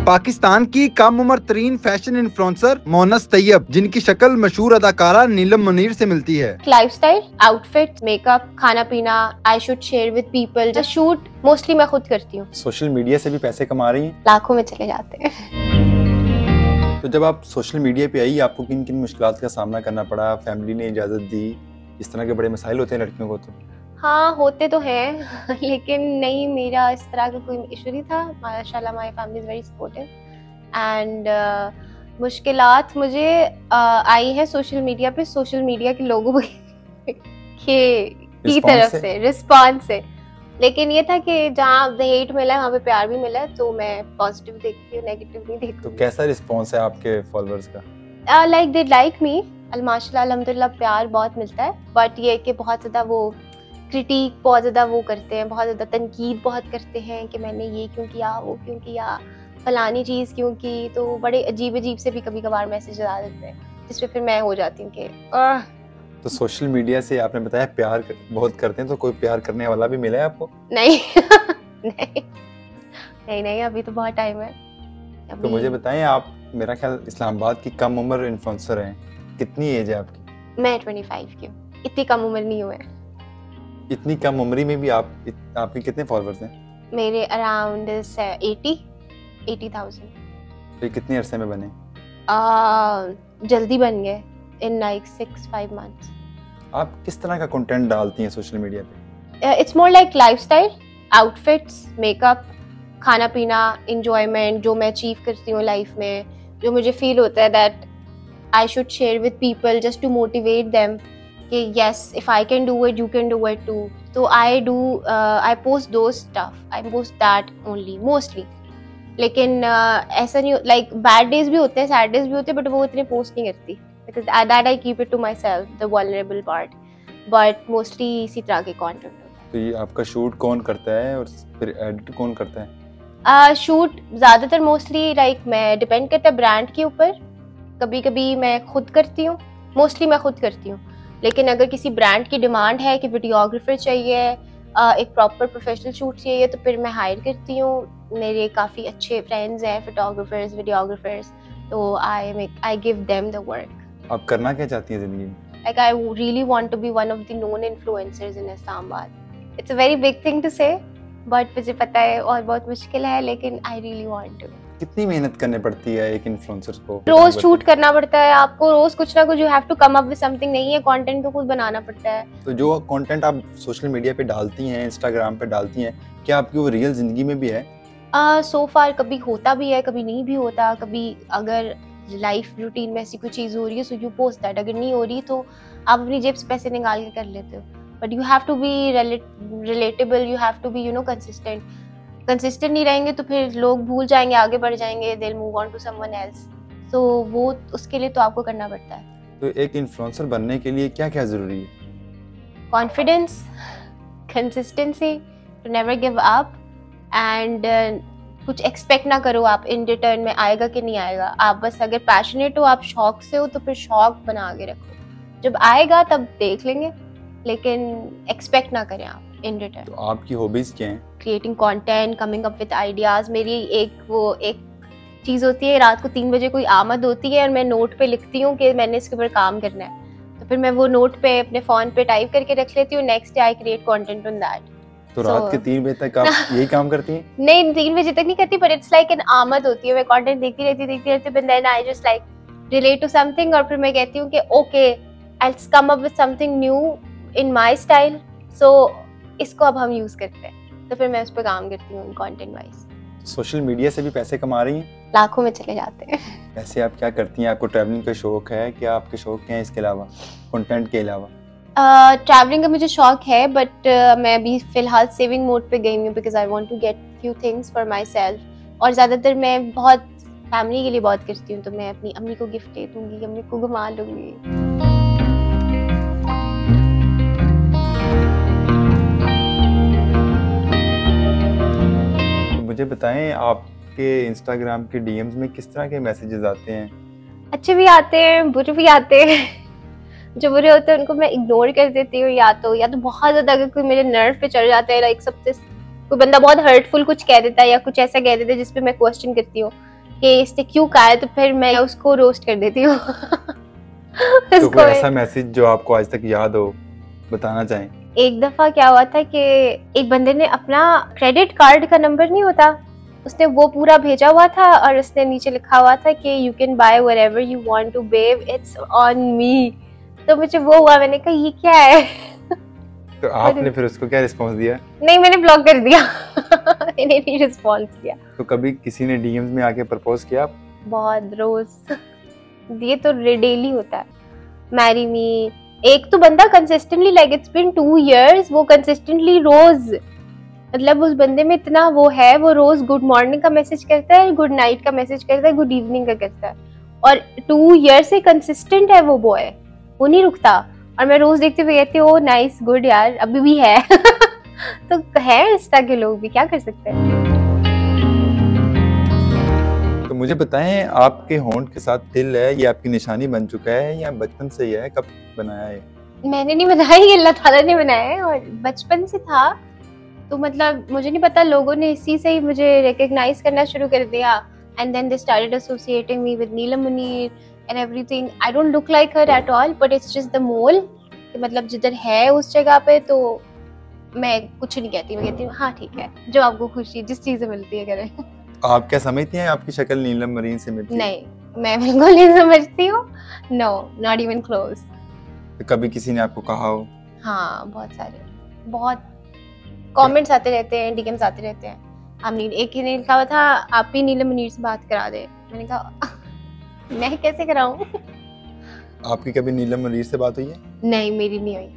पाकिस्तान की कम उम्र तरीन फैशन इन्फ्लुएंसर मोनस तैयब, जिनकी शक्ल मशहूर अदाकारा नीलम मुनीर से मिलती है। लाइफस्टाइल, आउटफिट, मेकअप, खाना पीना, आई should share with people. Shoot mostly मैं खुद करती हूँ। सोशल मीडिया से भी पैसे कमा रही हैं? लाखों में चले जाते हैं। तो जब आप सोशल मीडिया पे आई, आपको किन किन मुश्किलात का सामना करना पड़ा? फैमिली ने इजाजत दी? इस तरह के बड़े मसाइल होते हैं लड़कियों को। तो हाँ, होते तो हैं लेकिन नहीं, मेरा इस तरह का कोई इशू नहीं था। माशाल्लाह my family is very supportive and मुश्किलात मुझे आई है सोशल मीडिया पे, सोशल मीडिया के लोगों की तरफ से, रिस्पॉन्स से। लेकिन ये था कि जहाँ हेट मिला है वहाँ पे प्यार भी मिला है, तो मैं पॉजिटिव देखती हूँ, नेगेटिव नहीं देखती। तो कैसा रिस्पॉन्स है आपके फॉलोअर्स का? लाइक दे लाइक मी, माशाल्लाह अल्हम्दुलिल्लाह प्यार बहुत मिलता है। बट ये कि बहुत ज़्यादा वो क्रिटिक बहुत ज़्यादा वो करते हैं, बहुत ज़्यादा तनकीद बहुत करते हैं कि मैंने ये क्यों किया, वो क्यों किया, फलानी चीज़ क्यों की। तो बड़े अजीब अजीब से भी कभी कभार मैसेज आ देते हैं, जिसपे फिर मैं हो जाती हूँ कि तो सोशल मीडिया से आपने बताया प्यार बहुत करते हैं, तो कोई प्यार करने वाला भी मिला है आपको? नहीं नहीं, अभी तो बहुत टाइम है अभी। तो मुझे बताएं, आप मेरा ख्याल इस्लामाबाद की कम उम्र इन्फ्लुएंसर हैं, कितनी एज है आपकी? मैं 25 की हूँ, इतनी कम उम्र नहीं हूँ मैं। इतनी कम उम्र में भी आपके कितने फॉलोअर्स हैं? मेरे अराउंड 80,000। तो कितने अरसे में बने? जल्दी बन गए, इन लाइक 6-5 months। आप किस तरह का कंटेंट डालती हैं सोशल मीडिया पे? It's more like lifestyle, outfits, makeup, खाना पीना, एंजॉयमेंट, जो मैं अचीव करती हूँ लाइफ में, जो मुझे फील होता है that I should share with people just to motivate them कि yes, if I can do it, you can do it too. So I post those stuff, I post that only mostly. लेकिन ऐसा नहीं, like bad days भी होते हैं, sad days भी होते हैं, but वो इतने post नहीं करती because that I keep it to myself, the vulnerable part. But mostly इसी तरह के content होता है। तो ये आपका शूट कौन करता है और फिर एडिट कौन करता है? शूट ज़्यादातर मोस्टली लाइक मैं डिपेंड करता है ब्रांड के ऊपर। कभी कभी मैं खुद करती हूँ, मोस्टली मैं खुद करती हूँ। लेकिन अगर किसी ब्रांड की डिमांड है कि वीडियोग्राफर चाहिए, एक प्रॉपर प्रोफेशनल शूट चाहिए, तो फिर मैं हायर करती हूँ। मेरे काफ़ी अच्छे फ्रेंड्स हैं फोटोग्राफर्स, वीडियोग्राफर्स, तो I give them the work. आप करना क्या चाहती हैं ज़िंदगी में? Like I really want to be one of the known influencers in Islamabad. It's a very big thing to say, but मुझे पता है और बहुत मुश्किल है, लेकिन आई रियली वांट टू। कितनी मेहनत करनी पड़ती है एक इन्फ्लुएंसर को? रोज शूट करना पड़ता है आपको, रोज कुछ ना कुछ, you have to come up with something. नहीं है कंटेंट तो खुद बनाना पड़ता है। तो जो कंटेंट आप सोशल मीडिया पे डालती हैं, इंस्टाग्राम पे डालती हैं, क्या आपकी वो रियल जिंदगी में भी है? सो फार कभी होता भी है, कभी नहीं भी होता। कभी अगर लाइफ रूटीन में ऐसी कोई चीज़ हो रही है सो यू पोस्ट दैट, अगर नहीं हो रही तो आप अपनी जेब से पैसे निकाल के कर लेते हो। But you have to be relatable, you have to be consistent नहीं रहेंगे तो फिर लोग भूल जाएंगे, आगे बढ़ जाएंगे, they will move on to someone else. So वो उसके लिए तो आपको करना पड़ता है। तो एक इन्फ्लुएंसर बनने के लिए क्या क्या जरूरी है? Confidence, consistency, to never give up and कुछ एक्सपेक्ट ना करो आप इन रिटर्न में आएगा कि नहीं आएगा। आप बस अगर पैशनेट हो, आप शौक से हो, तो फिर शौक बना के रखो, जब आएगा तब देख लेंगे, लेकिन एक्सपेक्ट ना करें आप इन रिटर्न। तो आपकी हॉबीज क्या हैं? Creating content, coming up with ideas. मेरी एक चीज़ होती है, रात को 3 बजे कोई आमद होती है और मैं नोट पे लिखती हूँ कि मैंने इसके ऊपर काम करना है, तो फिर मैं वो नोट पे अपने फ़ोन पे टाइप करके रख लेती हूँ। Next day I create content on that. तो रात के 3 बजे तक आप यही काम करती हैं? नहीं, 3 बजे तक नहीं करती, पर इट्स लाइक एन आमद होती है। मैं कंटेंट देखती रहती, but then I just like relate to something, और फिर मैं कहती हूँ कि okay I will come up with something new in my style, so इसको अब हम यूज करते हैं, तो फिर मैं उस पर काम करती हूँ कंटेंट वाइज। सोशल मीडिया से भी पैसे कमा रही हैं? लाखों में चले जाते हैं। वैसे आप क्या करती हैं? आपको ट्रैवलिंग का शौक है? क्या आपके शौक क्या हैं इसके अलावा, कंटेंट के अलावा? ट्रैवलिंग का मुझे शौक है, बट मैं अभी फिलहाल सेविंग मोड पे गई हूँ because I want to get few things for myself. और ज़्यादातर मैं बहुत फैमिली के लिए बहुत करती हूँ, तो मैं अपनी अम्मी को गिफ्ट दे दूँगी, अम्मी को घुमा लूँगी। मुझे बताएं, आपके इंस्टाग्राम के डीएम्स में किस तरह के मैसेजेस आते हैं? अच्छे भी आते हैं, बुरे भी आते हैं। जो बुरे होते हैं उनको मैं इग्नोर कर देती हूँ, या तो बहुत ज्यादा अगर कोई मेरे नर्व पे चढ़ जाता है, लाइक सबसे कोई बंदा बहुत हर्टफुल कुछ कह देता है या कुछ ऐसा कह देता है जिसपे मैं क्वेश्चन करती हूँ कि इसने क्यों कहा है, तो फिर मैं उसको रोस्ट कर देती हूँ। तो कोई ऐसा मैसेज जो आपको आज तक याद हो, बताना चाहें? एक दफा क्या हुआ था कि एक बंदे ने अपना क्रेडिट कार्ड का नंबर नहीं होता, उसने वो पूरा भेजा हुआ था और उसने नीचे लिखा हुआ था कि you can buy whatever you want to babe, it's on me. तो मुझे वो हुआ, मैंने कहा ये क्या है। तो आपने फिर उसको क्या रिस्पांस दिया? नहीं, मैंने ब्लॉक कर दिया। मैंने नहीं रिस्पॉन्स किया। तो कभी किसी ने डीएम्स में आके प्रपोज किया? बहुत रोज, ये तो डेली होता है। मैरी मी, एक तो बंदा consistently, like it's been 2 years, वो कंसिस्टेंटली रोज, मतलब उस बंदे में इतना वो है, वो रोज गुड मॉर्निंग का मैसेज करता है, गुड नाइट का मैसेज करता है, गुड इवनिंग का करता है, और 2 years से कंसिस्टेंट है वो बॉय, वो नहीं रुकता। और मैं रोज देखते हुए कहती हूँ नाइस गुड यार, अभी भी है। तो है इस तरह के लोग भी, क्या कर सकते हैं। तो मुझे बताएं, आपके होंठ के साथ तिल है, ये आपकी निशानी बन चुका है या बचपन से ही है? कब बनाया है? मैंने नहीं बनाया, ये अल्लाह ताला ने बनाया है, और बचपन से था। तो मतलब मुझे नहीं पता, लोगों ने इसी से ही मुझे रिकॉग्नाइज करना शुरू कर दिया, and then they started associating me with Neelam Munir and everything. I don't look like her at all, but it's just the mole, कि मतलब जिधर है उस जगह पे तो मैं कुछ नहीं कहती, मैं कहती हूँ हाँ ठीक है, जो आपको खुशी जिस चीज से मिलती है करें। आप क्या समझती हैं आपकी शक्ल नीलम मरीन से मिलती है? नहीं, मैं बिल्कुल नहीं समझती हूँ, नो, नॉट इवन क्लोज। तो कभी किसी ने आपको कहा हो? हाँ, बहुत सारे, बहुत कमेंट्स आते रहते हैं, डीएम्स आते रहते हैं। हम नील, एक ही ने लिखा हुआ था आप ही नीलम मुनीर से बात करा दे। मैंने कहा मैं कैसे कराऊं। आपकी कभी नीलम मरीन से बात हुई है? नहीं, मेरी नहीं हुई।